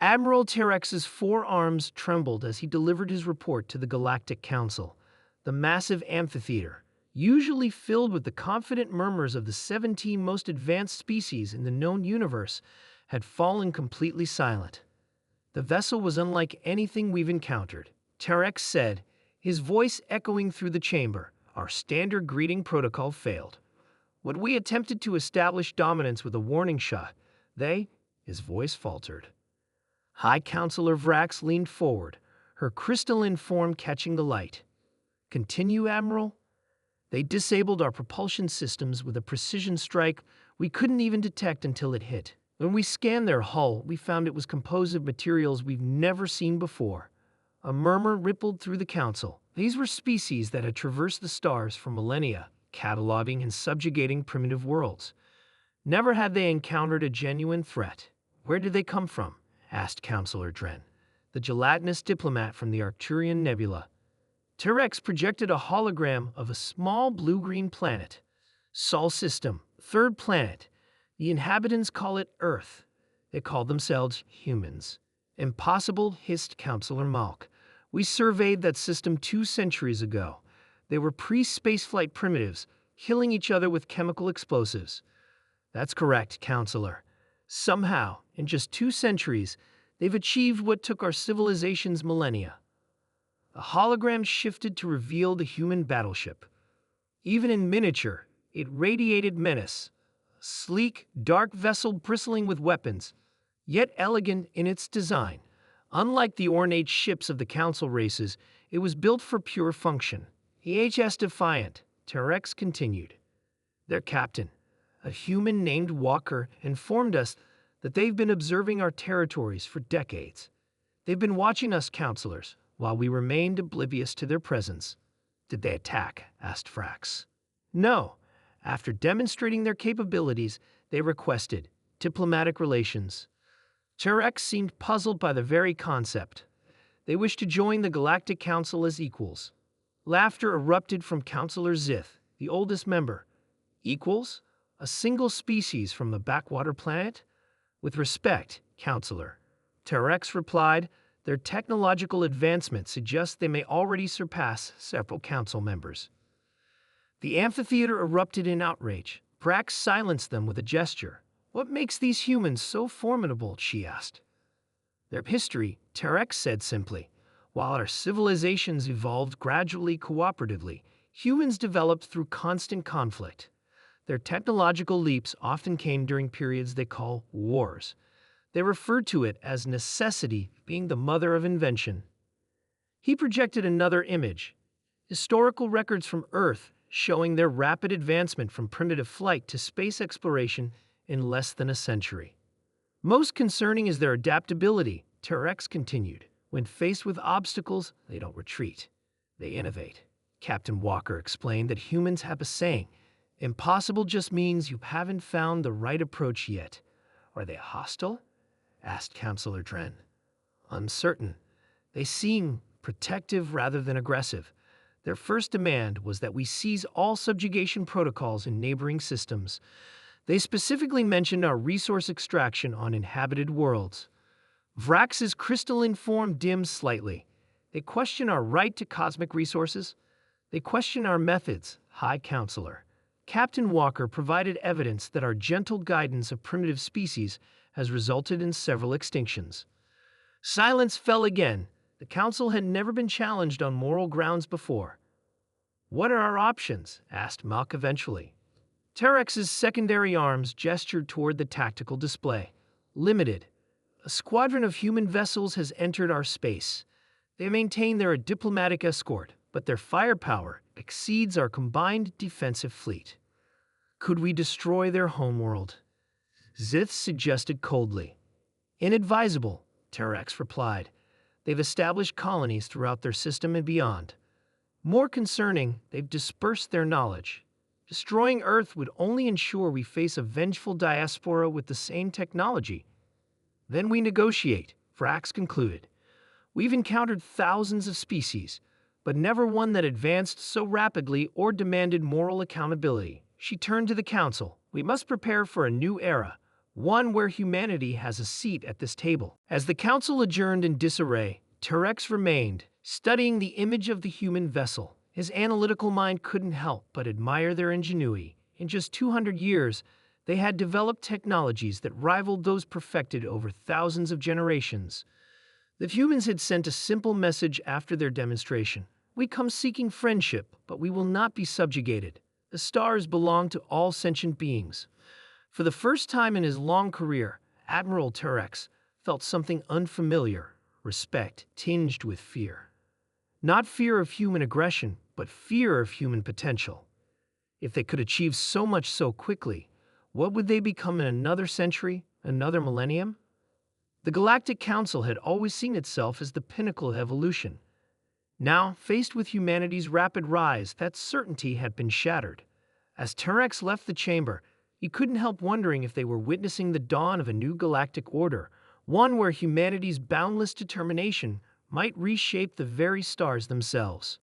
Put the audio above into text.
Admiral Terex's forearms trembled as he delivered his report to the Galactic Council. The massive amphitheater, usually filled with the confident murmurs of the 17 most advanced species in the known universe, had fallen completely silent. The vessel was unlike anything we've encountered, Terex said, his voice echoing through the chamber. Our standard greeting protocol failed. When we attempted to establish dominance with a warning shot, his voice faltered. High Counselor Vrax leaned forward, her crystalline form catching the light. Continue, Admiral? They disabled our propulsion systems with a precision strike we couldn't even detect until it hit. When we scanned their hull, we found it was composed of materials we've never seen before. A murmur rippled through the council. These were species that had traversed the stars for millennia, cataloging and subjugating primitive worlds. Never had they encountered a genuine threat. Where did they come from? Asked Counselor Dren, the gelatinous diplomat from the Arcturian Nebula. Terex projected a hologram of a small blue-green planet. Sol system, third planet. The inhabitants call it Earth. They call themselves humans. Impossible, hissed Counselor Malk. We surveyed that system 2 centuries ago. They were pre-spaceflight primitives, killing each other with chemical explosives. That's correct, Counselor. Somehow, in just 2 centuries, they've achieved what took our civilizations millennia. The hologram shifted to reveal the human battleship. Even in miniature, it radiated menace. A sleek, dark vessel bristling with weapons, yet elegant in its design. Unlike the ornate ships of the Council races, it was built for pure function. HS Defiant, Terex continued. Their captain, a human named Walker, informed us that they've been observing our territories for decades. They've been watching us, counselors, while we remained oblivious to their presence. Did they attack? Asked Frax. No. After demonstrating their capabilities, they requested diplomatic relations. Terex seemed puzzled by the very concept. They wished to join the Galactic Council as equals. Laughter erupted from Counselor Zith, the oldest member. Equals? A single species from a backwater planet? With respect, Counselor. Terex replied, their technological advancement suggests they may already surpass several council members. The amphitheater erupted in outrage. Brax silenced them with a gesture. What makes these humans so formidable? She asked. Their history, Terex said simply. While our civilizations evolved gradually cooperatively, humans developed through constant conflict. Their technological leaps often came during periods they call wars. They referred to it as necessity being the mother of invention. He projected another image, historical records from Earth showing their rapid advancement from primitive flight to space exploration in less than a century. Most concerning is their adaptability, Terex continued. When faced with obstacles, they don't retreat. They innovate. Captain Walker explained that humans have a saying, impossible just means you haven't found the right approach yet. Are they hostile? Asked Counselor Dren. Uncertain. They seem protective rather than aggressive. Their first demand was that we seize all subjugation protocols in neighboring systems. They specifically mentioned our resource extraction on inhabited worlds. Vrax's crystalline form dimmed slightly. They question our right to cosmic resources. They question our methods, High Counselor. Captain Walker provided evidence that our gentle guidance of primitive species has resulted in several extinctions. Silence fell again. The Council had never been challenged on moral grounds before. What are our options? Asked Malk eventually. Terex's secondary arms gestured toward the tactical display. Limited. A squadron of human vessels has entered our space. They maintain they're a diplomatic escort, but their firepower exceeds our combined defensive fleet. Could we destroy their homeworld? Zith suggested coldly. Inadvisable, Terex replied. They've established colonies throughout their system and beyond. More concerning, they've dispersed their knowledge. Destroying Earth would only ensure we face a vengeful diaspora with the same technology. Then we negotiate, Vrax concluded. We've encountered thousands of species, but never one that advanced so rapidly or demanded moral accountability. She turned to the Council. We must prepare for a new era, one where humanity has a seat at this table. As the council adjourned in disarray, Terex remained, studying the image of the human vessel. His analytical mind couldn't help but admire their ingenuity. In just 200 years, they had developed technologies that rivaled those perfected over thousands of generations. The humans had sent a simple message after their demonstration. We come seeking friendship, but we will not be subjugated. The stars belong to all sentient beings. For the first time in his long career, Admiral Terex felt something unfamiliar, respect tinged with fear. Not fear of human aggression, but fear of human potential. If they could achieve so much so quickly, what would they become in another century, another millennium? The Galactic Council had always seen itself as the pinnacle of evolution. Now, faced with humanity's rapid rise, that certainty had been shattered. As Terex left the chamber, he couldn't help wondering if they were witnessing the dawn of a new galactic order, one where humanity's boundless determination might reshape the very stars themselves.